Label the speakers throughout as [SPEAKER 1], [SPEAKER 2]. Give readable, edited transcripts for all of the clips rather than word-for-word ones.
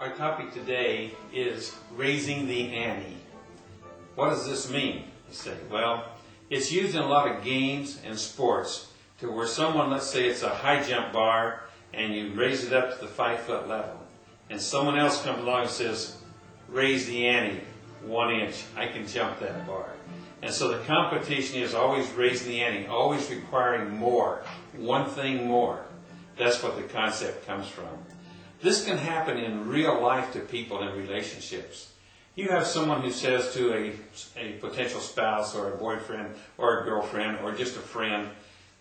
[SPEAKER 1] Our topic today is raising the ante. What does this mean? You say, well, it's used in a lot of games and sports to where someone, let's say it's a high jump bar, and you raise it up to the 5-foot level, and someone else comes along and says, raise the ante 1 inch, I can jump that bar. And so the competition is always raising the ante, always requiring more, one thing more. That's what the concept comes from. This can happen in real life to people in relationships. You have someone who says to a potential spouse or a boyfriend or a girlfriend or just a friend,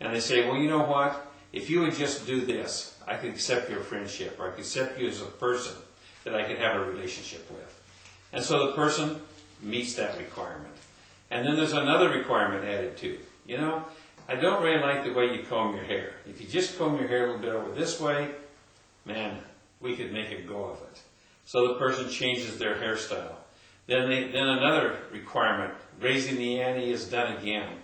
[SPEAKER 1] and they say, well, you know what? If you would just do this, I could accept your friendship, or I could accept you as a person that I could have a relationship with. And so the person meets that requirement. And then there's another requirement added too. You know, I don't really like the way you comb your hair. If you just comb your hair a little bit over this way, man, we could make a go of it. So the person changes their hairstyle. Then another requirement, raising the ante, is done again.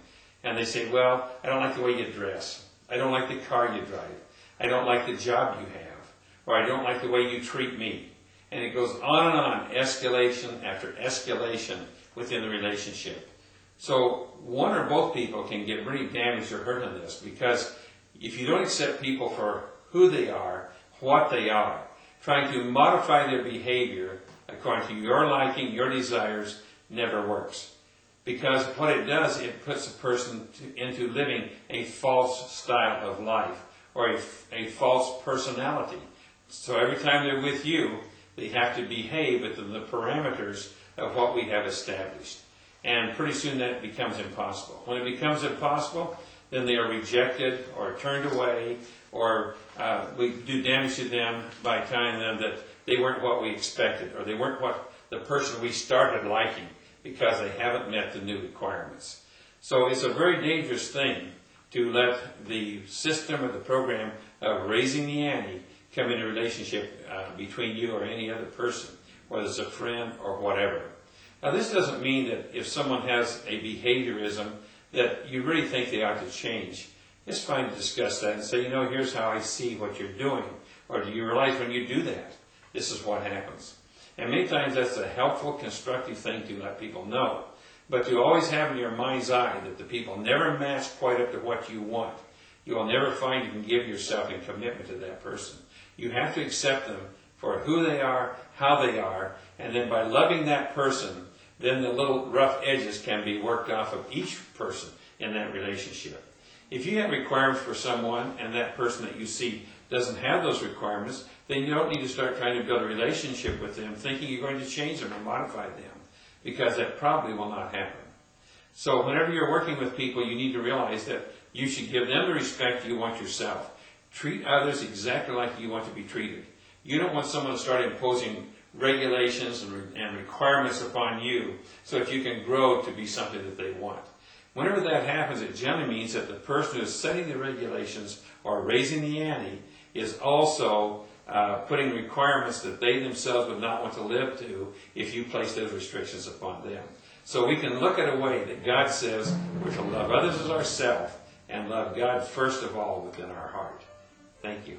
[SPEAKER 1] And they say, well, I don't like the way you dress. I don't like the car you drive. I don't like the job you have. Or I don't like the way you treat me. And it goes on and on, escalation after escalation within the relationship. So one or both people can get really damaged or hurt in this, because if you don't accept people for who they are, what they are, trying to modify their behavior according to your liking, your desires, never works. Because what it does, it puts a person into living a false style of life, or a false personality. So every time they're with you, they have to behave within the parameters of what we have established. And pretty soon that becomes impossible. When it becomes impossible, then they are rejected or turned away, or we do damage to them by telling them that they weren't what we expected, or they weren't what the person we started liking, because they haven't met the new requirements. So it's a very dangerous thing to let the system or the program of raising the ante come into a relationship between you or any other person, whether it's a friend or whatever. Now, this doesn't mean that if someone has a behaviorism that you really think they ought to change. It's fine to discuss that and say, you know, here's how I see what you're doing. Or do you realize when you do that, this is what happens. And many times that's a helpful, constructive thing to let people know. But to always have in your mind's eye that the people never match quite up to what you want. You will never find you can give yourself in commitment to that person. You have to accept them for who they are, how they are, and then by loving that person, then the little rough edges can be worked off of each person in that relationship. If you have requirements for someone and that person that you see doesn't have those requirements, then you don't need to start trying to build a relationship with them thinking you're going to change them or modify them, because that probably will not happen. So whenever you're working with people, you need to realize that you should give them the respect you want yourself. Treat others exactly like you want to be treated. You don't want someone to start imposing regulations and requirements upon you so that you can grow to be something that they want. Whenever that happens, it generally means that the person who is setting the regulations or raising the ante is also putting requirements that they themselves would not want to live to if you place those restrictions upon them. So we can look at a way that God says we're to love others as ourselves and love God first of all within our heart. Thank you.